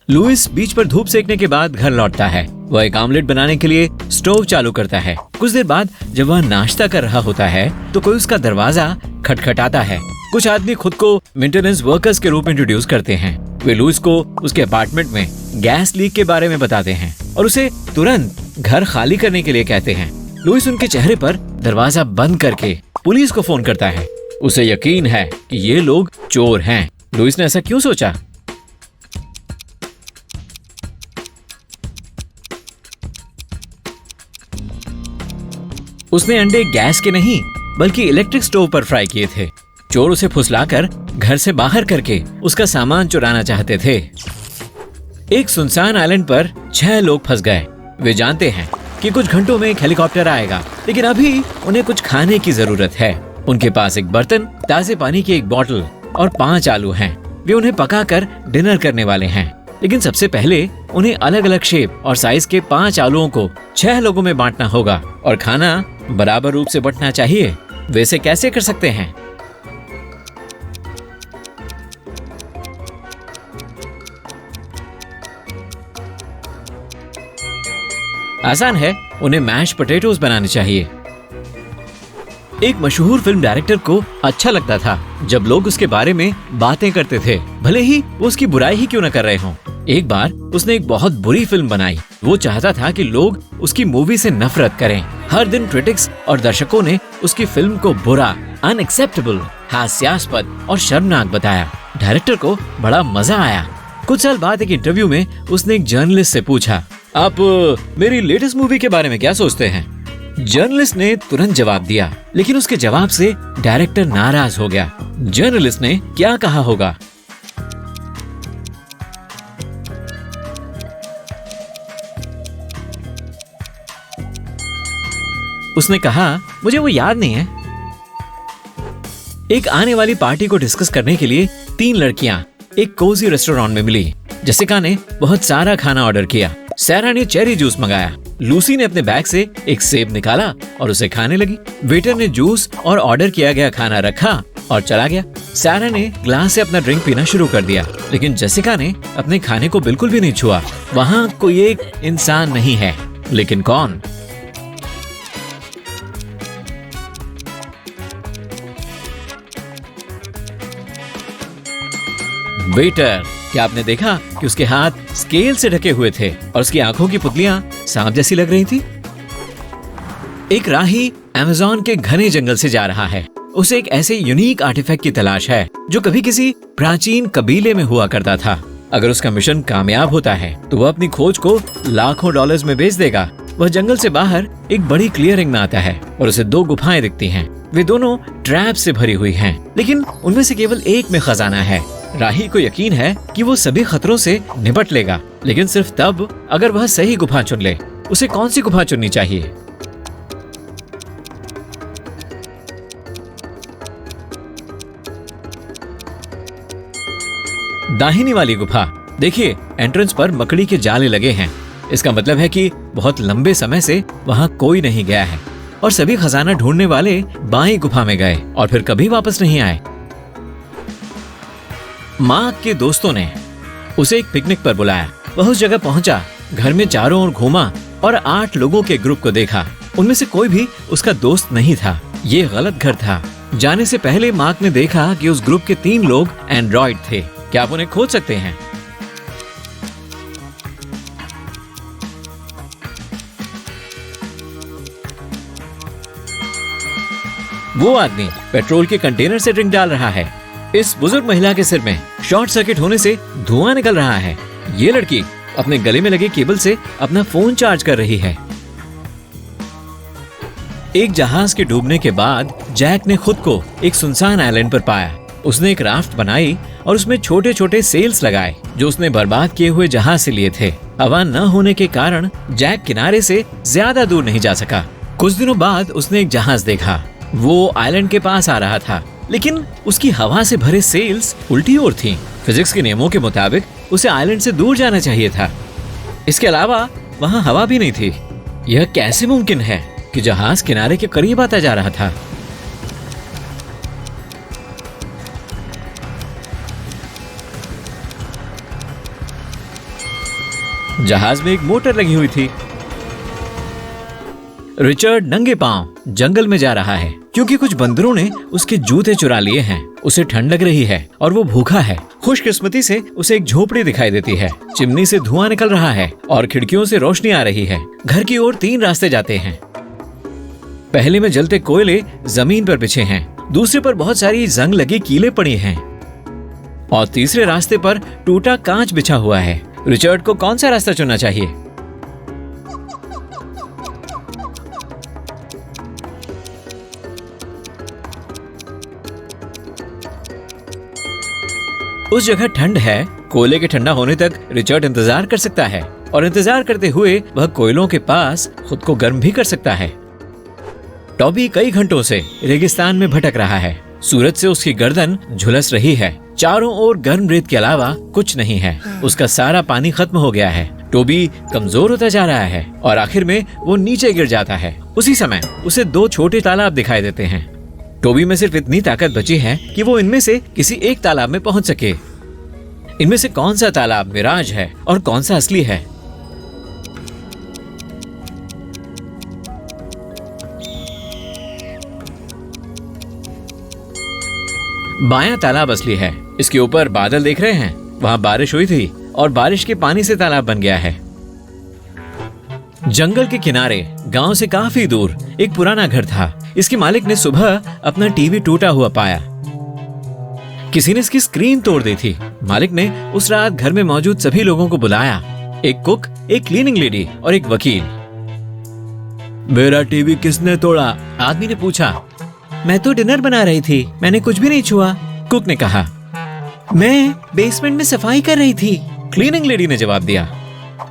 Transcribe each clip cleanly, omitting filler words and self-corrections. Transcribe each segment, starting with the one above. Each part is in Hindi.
लुइस बीच पर धूप सेकने के बाद घर लौटता है। वह एक ऑमलेट बनाने के लिए स्टोव चालू करता है। कुछ देर बाद जब वह नाश्ता कर रहा होता है तो कोई उसका दरवाजा खटखटाता है। कुछ आदमी खुद को मेंटेनेंस वर्कर्स के रूप में इंट्रोड्यूस करते हैं। वे लुइस को उसके अपार्टमेंट में गैस लीक के बारे में बताते हैं और उसे तुरंत घर खाली करने के लिए कहते हैं। लुइस उनके चेहरे पर दरवाजा बंद करके पुलिस को फोन करता है। उसे यकीन है कि ये लोग चोर हैं। लुइस ने ऐसा क्यों सोचा? उसने अंडे गैस के नहीं बल्कि इलेक्ट्रिक स्टोव पर फ्राई किए थे। चोर उसे फुसलाकर घर से बाहर करके उसका सामान चुराना चाहते थे। एक सुनसान आइलैंड पर 6 लोग फंस गए। वे जानते हैं कि कुछ घंटों में एक हेलीकॉप्टर आएगा, लेकिन अभी उन्हें कुछ खाने की जरूरत है। उनके पास एक बर्तन, ताजे पानी की एक बोतल और 5 आलू हैं। वे उन्हें पकाकर डिनर करने वाले हैं, लेकिन सबसे पहले उन्हें अलग अलग शेप और साइज के 5 आलूओं को 6 लोगों में बांटना होगा और खाना बराबर रूप से बंटना चाहिए। वे इसे कैसे कर सकते हैं? आसान है, उन्हें मैश पोटैटोज बनाने चाहिए। एक मशहूर फिल्म डायरेक्टर को अच्छा लगता था जब लोग उसके बारे में बातें करते थे, भले ही वो उसकी बुराई ही क्यों न कर रहे हों। एक बार उसने एक बहुत बुरी फिल्म बनाई। वो चाहता था कि लोग उसकी मूवी से नफरत करें। हर दिन क्रिटिक्स और दर्शकों ने उसकी फिल्म को बुरा, अनएक्सेप्टेबल, हास्यास्पद और शर्मनाक बताया। डायरेक्टर को बड़ा मजा आया। कुछ साल बाद एक इंटरव्यू में उसने एक जर्नलिस्ट से पूछा, आप मेरी लेटेस्ट मूवी के बारे में क्या सोचते हैं? जर्नलिस्ट ने तुरंत जवाब दिया, लेकिन उसके जवाब से डायरेक्टर नाराज हो गया। जर्नलिस्ट ने क्या कहा होगा? उसने कहा, मुझे वो याद नहीं है। एक आने वाली पार्टी को डिस्कस करने के लिए 3 लड़कियां एक कोजी रेस्टोरेंट में मिली। जेसिका ने बहुत सारा खाना ऑर्डर किया। सैरा ने चेरी जूस मंगाया। लूसी ने अपने बैग से एक सेब निकाला और उसे खाने लगी। वेटर ने जूस और ऑर्डर किया गया खाना रखा और चला गया। सैरा ने ग्लास से अपना ड्रिंक पीना शुरू कर दिया, लेकिन जेसिका ने अपने खाने को बिल्कुल भी नहीं छुआ। वहाँ कोई एक इंसान नहीं है, लेकिन कौन? वेटर। क्या आपने देखा कि उसके हाथ स्केल से ढके हुए थे और उसकी आंखों की पुतलियां सांप जैसी लग रही थी? एक राही अमेज़न के घने जंगल से जा रहा है। उसे एक ऐसे यूनिक आर्टिफैक्ट की तलाश है जो कभी किसी प्राचीन कबीले में हुआ करता था। अगर उसका मिशन कामयाब होता है तो वह अपनी खोज को लाखों डॉलर्स में बेच देगा। वह जंगल से बाहर एक बड़ी क्लियरिंग में आता है और उसे 2 गुफाएं दिखती हैं। वे दोनों ट्रैप से भरी हुई हैं, लेकिन उनमें से केवल एक में खजाना है। राही को यकीन है कि वो सभी खतरों से निपट लेगा, लेकिन सिर्फ तब अगर वह सही गुफा चुन ले। उसे कौन सी गुफा चुननी चाहिए? दाहिनी वाली गुफा। देखिए, एंट्रेंस पर मकड़ी के जाले लगे हैं। इसका मतलब है कि बहुत लंबे समय से वहां कोई नहीं गया है और सभी खजाना ढूंढने वाले बाईं गुफा में गए और फिर कभी वापस नहीं आए। मार्क के दोस्तों ने उसे एक पिकनिक पर बुलाया। वह उस जगह पहुंचा, घर में चारों ओर घूमा और 8 लोगों के ग्रुप को देखा। उनमें से कोई भी उसका दोस्त नहीं था। ये गलत घर था। जाने से पहले मार्क ने देखा कि उस ग्रुप के 3 लोग एंड्रॉइड थे। क्या आप उन्हें खोज सकते हैं? वो आदमी पेट्रोल के कंटेनर से ड्रिंक डाल रहा है। इस बुजुर्ग महिला के सिर में शॉर्ट सर्किट होने से धुआं निकल रहा है। ये लड़की अपने गले में लगे केबल से अपना फोन चार्ज कर रही है। एक जहाज के डूबने के बाद जैक ने खुद को एक सुनसान आइलैंड पर पाया। उसने एक राफ्ट बनाई और उसमें छोटे छोटे सेल्स लगाए जो उसने बर्बाद किए हुए जहाज से लिए थे। हवा न होने के कारण जैक किनारे से ज्यादा दूर नहीं जा सका। कुछ दिनों बाद उसने एक जहाज देखा। वो आइलैंड के पास आ रहा था, लेकिन उसकी हवा से भरे सेल्स उल्टी ओर थीं। फिजिक्स के नियमों के मुताबिक उसे आइलैंड से दूर जाना चाहिए था। इसके अलावा वहां हवा भी नहीं थी। यह कैसे मुमकिन है कि जहाज किनारे के करीब आता जा रहा था? जहाज में एक मोटर लगी हुई थी। रिचर्ड नंगे पांव जंगल में जा रहा है क्योंकि कुछ बंदरों ने उसके जूते चुरा लिए हैं। उसे ठंड लग रही है और वो भूखा है। खुशकिस्मती से उसे एक झोपड़ी दिखाई देती है। चिमनी से धुआं निकल रहा है और खिड़कियों से रोशनी आ रही है। घर की ओर 3 रास्ते जाते हैं। पहले में जलते कोयले जमीन पर बिछे हैं, दूसरे पर बहुत सारी जंग लगी कीलें पड़ी हैं और तीसरे रास्ते पर टूटा कांच बिछा हुआ है। रिचर्ड को कौन सा रास्ता चुनना चाहिए? उस जगह ठंड है। कोयले के ठंडा होने तक रिचर्ड इंतजार कर सकता है और इंतजार करते हुए वह कोयलों के पास खुद को गर्म भी कर सकता है। टॉबी कई घंटों से रेगिस्तान में भटक रहा है। सूरज से उसकी गर्दन झुलस रही है। चारों ओर गर्म रेत के अलावा कुछ नहीं है। उसका सारा पानी खत्म हो गया है। टॉबी कमजोर होता जा रहा है और आखिर में वो नीचे गिर जाता है। उसी समय उसे 2 छोटे तालाब दिखाई देते हैं। टॉबी में सिर्फ इतनी ताकत बची है कि वो इनमें से किसी एक तालाब में पहुंच सके। इनमें से कौन सा तालाब मिराज है और कौन सा असली है? बायां तालाब असली है। इसके ऊपर बादल देख रहे हैं। वहां बारिश हुई थी और बारिश के पानी से तालाब बन गया है। जंगल के किनारे गांव से काफी दूर एक पुराना घर था। इसके मालिक ने सुबह अपना टीवी टूटा हुआ पाया। किसी ने इसकी स्क्रीन तोड़ दी थी। मालिक ने उस रात घर में मौजूद सभी लोगों को बुलाया, एक कुक, एक क्लीनिंग लेडी और एक वकील। मेरा टीवी किसने तोड़ा? आदमी ने पूछा। मैं तो डिनर बना रही थी, मैंने कुछ भी नहीं छुआ, कुक ने कहा। मैं बेसमेंट में सफाई कर रही थी, क्लीनिंग लेडी ने जवाब दिया।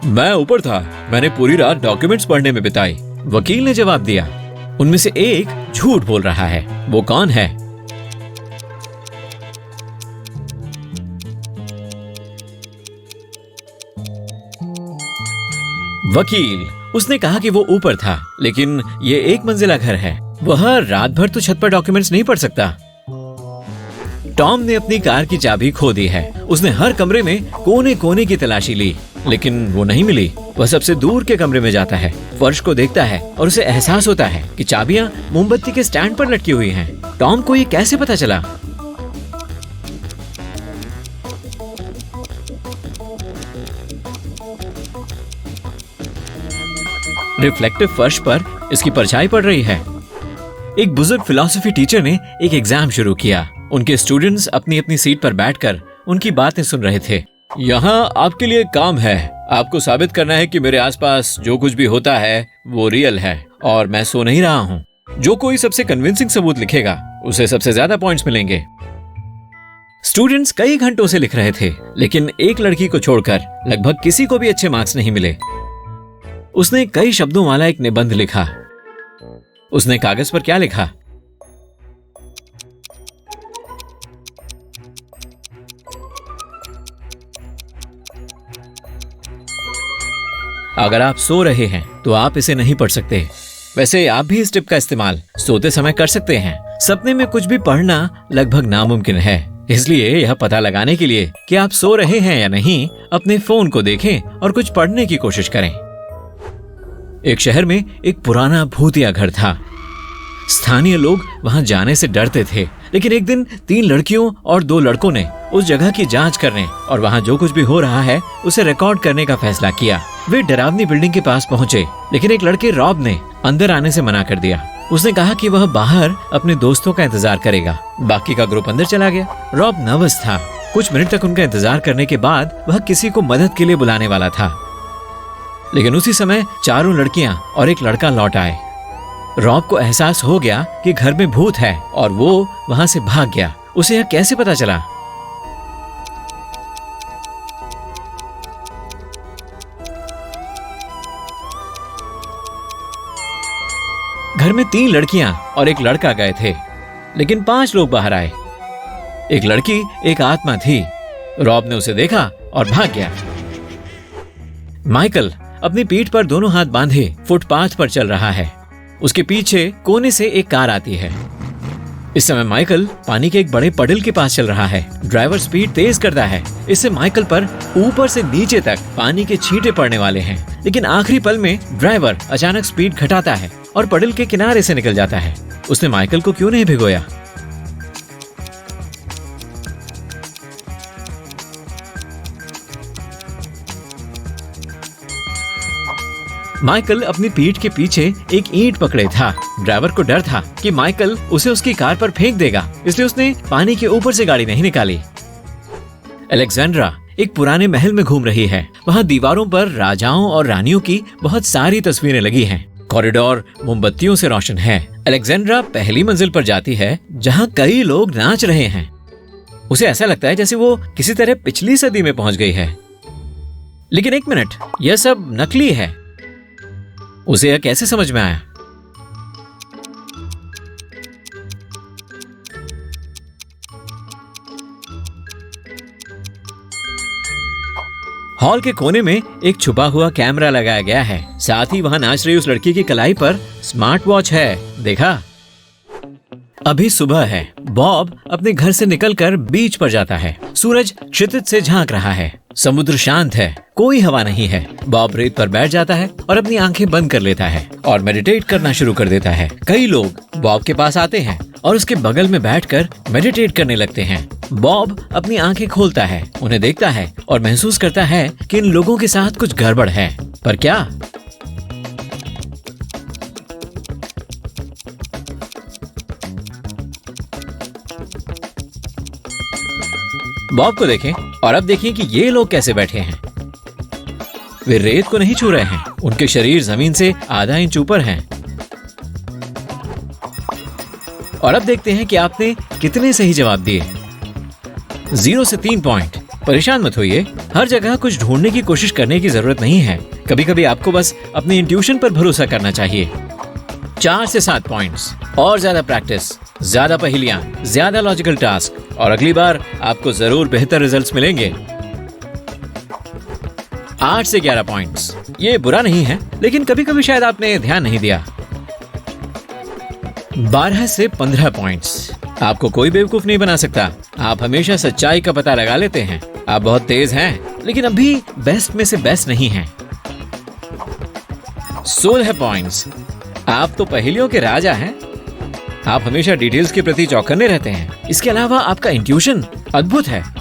मैं ऊपर था, मैंने पूरी रात डॉक्यूमेंट्स पढ़ने में बिताई, वकील ने जवाब दिया। उनमें से एक झूठ बोल रहा है। वो कौन है? वकील। उसने कहा कि वो ऊपर था, लेकिन ये 1 मंजिला घर है। वह रात भर तो छत पर डॉक्यूमेंट्स नहीं पढ़ सकता। टॉम ने अपनी कार की चाबी खो दी है। उसने हर कमरे में कोने कोने की तलाशी ली, लेकिन वो नहीं मिली। वह सबसे दूर के कमरे में जाता है, फर्श को देखता है और उसे एहसास होता है कि चाबियां मोमबत्ती के स्टैंड पर लटकी हुई हैं। टॉम को ये कैसे पता चला? रिफ्लेक्टिव फर्श पर इसकी परछाई पड़ रही है। एक बुजुर्ग फिलॉसफी टीचर ने एक एग्जाम शुरू किया। उनके स्टूडेंट्स अपनी अपनी सीट पर बैठकर उनकी बातें सुन रहे थे। यहाँ आपके लिए काम है। आपको साबित करना है कि मेरे आसपास जो कुछ भी होता है वो रियल है और मैं सो नहीं रहा हूँ। जो कोई सबसे कन्विंसिंग सबूत लिखेगा उसे सबसे ज्यादा पॉइंट्स मिलेंगे। स्टूडेंट्स कई घंटों से लिख रहे थे, लेकिन एक लड़की को छोड़कर लगभग किसी को भी अच्छे मार्क्स नहीं मिले। उसने कई शब्दों वाला एक निबंध लिखा। उसने कागज पर क्या लिखा? अगर आप सो रहे हैं तो आप इसे नहीं पढ़ सकते। वैसे आप भी इस टिप का इस्तेमाल सोते समय कर सकते हैं। सपने में कुछ भी पढ़ना लगभग नामुमकिन है, इसलिए यह पता लगाने के लिए कि आप सो रहे हैं या नहीं, अपने फोन को देखें और कुछ पढ़ने की कोशिश करें। एक शहर में एक पुराना भूतिया घर था। स्थानीय लोग वहां जाने से डरते थे, लेकिन एक दिन 3 लड़कियों और 2 लड़कों ने उस जगह की जांच करने और वहां जो कुछ भी हो रहा है उसे रिकॉर्ड करने का फैसला किया। वे डरावनी बिल्डिंग के पास पहुंचे, लेकिन एक लड़के रॉब ने अंदर आने से मना कर दिया। उसने कहा कि वह बाहर अपने दोस्तों का इंतजार करेगा। बाकी का ग्रुप अंदर चला गया। रॉब नर्वस था। कुछ मिनट तक उनका इंतजार करने के बाद वह किसी को मदद के लिए बुलाने वाला था, लेकिन उसी समय 4 लड़कियां और एक लड़का लौट आए। रॉब को एहसास हो गया कि घर में भूत है और वो वहां से भाग गया। उसे यह कैसे पता चला? घर में 3 लड़कियां और एक लड़का गए थे, लेकिन 5 लोग बाहर आए। एक लड़की एक आत्मा थी। रॉब ने उसे देखा और भाग गया। माइकल अपनी पीठ पर दोनों हाथ बांधे फुटपाथ पर चल रहा है। उसके पीछे कोने से एक कार आती है। इस समय माइकल पानी के एक बड़े पडल के पास चल रहा है। ड्राइवर स्पीड तेज करता है। इससे माइकल पर ऊपर से नीचे तक पानी के छींटे पड़ने वाले हैं, लेकिन आखिरी पल में ड्राइवर अचानक स्पीड घटाता है और पडल के किनारे से निकल जाता है। उसने माइकल को क्यों नहीं भिगोया? माइकल अपनी पीठ के पीछे एक ईंट पकड़े था। ड्राइवर को डर था कि माइकल उसे उसकी कार पर फेंक देगा, इसलिए उसने पानी के ऊपर से गाड़ी नहीं निकाली। अलेक्जेंड्रा एक पुराने महल में घूम रही है। वहाँ दीवारों पर राजाओं और रानियों की बहुत सारी तस्वीरें लगी हैं। कॉरिडोर मोमबत्तियों से रोशन है। अलेक्जेंड्रा पहली मंजिल पर जाती है, जहाँ कई लोग नाच रहे हैं। उसे ऐसा लगता है जैसे वो किसी तरह पिछली सदी में पहुंच गई है। लेकिन एक मिनट, यह सब नकली है। उसे यह कैसे समझ में आया? हॉल के कोने में एक छुपा हुआ कैमरा लगाया गया है। साथ ही वहां नाच रही उस लड़की की कलाई पर स्मार्ट वॉच है। देखा? अभी सुबह है। बॉब अपने घर से निकलकर बीच पर जाता है। सूरज क्षितिज से झांक रहा है। समुद्र शांत है, कोई हवा नहीं है। बॉब रेत पर बैठ जाता है और अपनी आंखें बंद कर लेता है और मेडिटेट करना शुरू कर देता है। कई लोग बॉब के पास आते हैं और उसके बगल में बैठकर मेडिटेट करने लगते हैं। बॉब अपनी आंखें खोलता है, उन्हें देखता है और महसूस करता है कि इन लोगों के साथ कुछ गड़बड़ है। पर क्या? बॉब को देखें और अब देखिए कि ये लोग कैसे बैठे हैं। वे रेत को नहीं छू रहे हैं। उनके शरीर जमीन से आधा इंच ऊपर हैं। और अब देखते हैं कि आपने कितने सही जवाब दिए। 0 से 3 पॉइंट। परेशान मत होइए, हर जगह कुछ ढूंढने की कोशिश करने की जरूरत नहीं है। कभी कभी आपको बस अपने इंट्यूशन पर भरोसा करना चाहिए। 4 से 7 पॉइंट्स। और ज्यादा प्रैक्टिस, ज्यादा पहेलियां, ज्यादा लॉजिकल टास्क और अगली बार आपको जरूर बेहतर रिजल्ट्स मिलेंगे। 8 से 11 पॉइंट्स। ये बुरा नहीं है, लेकिन कभी कभी शायद आपने ध्यान नहीं दिया। 12 से 15 पॉइंट्स। आपको कोई बेवकूफ नहीं बना सकता। आप हमेशा सच्चाई का पता लगा लेते हैं। आप बहुत तेज हैं, लेकिन अभी बेस्ट में से बेस्ट नहीं हैं। 16 पॉइंट्स। आप तो पहेलियों के राजा हैं। आप हमेशा डिटेल्स के प्रति चौकन्ने रहते हैं। इसके अलावा आपका इंट्यूशन अद्भुत है।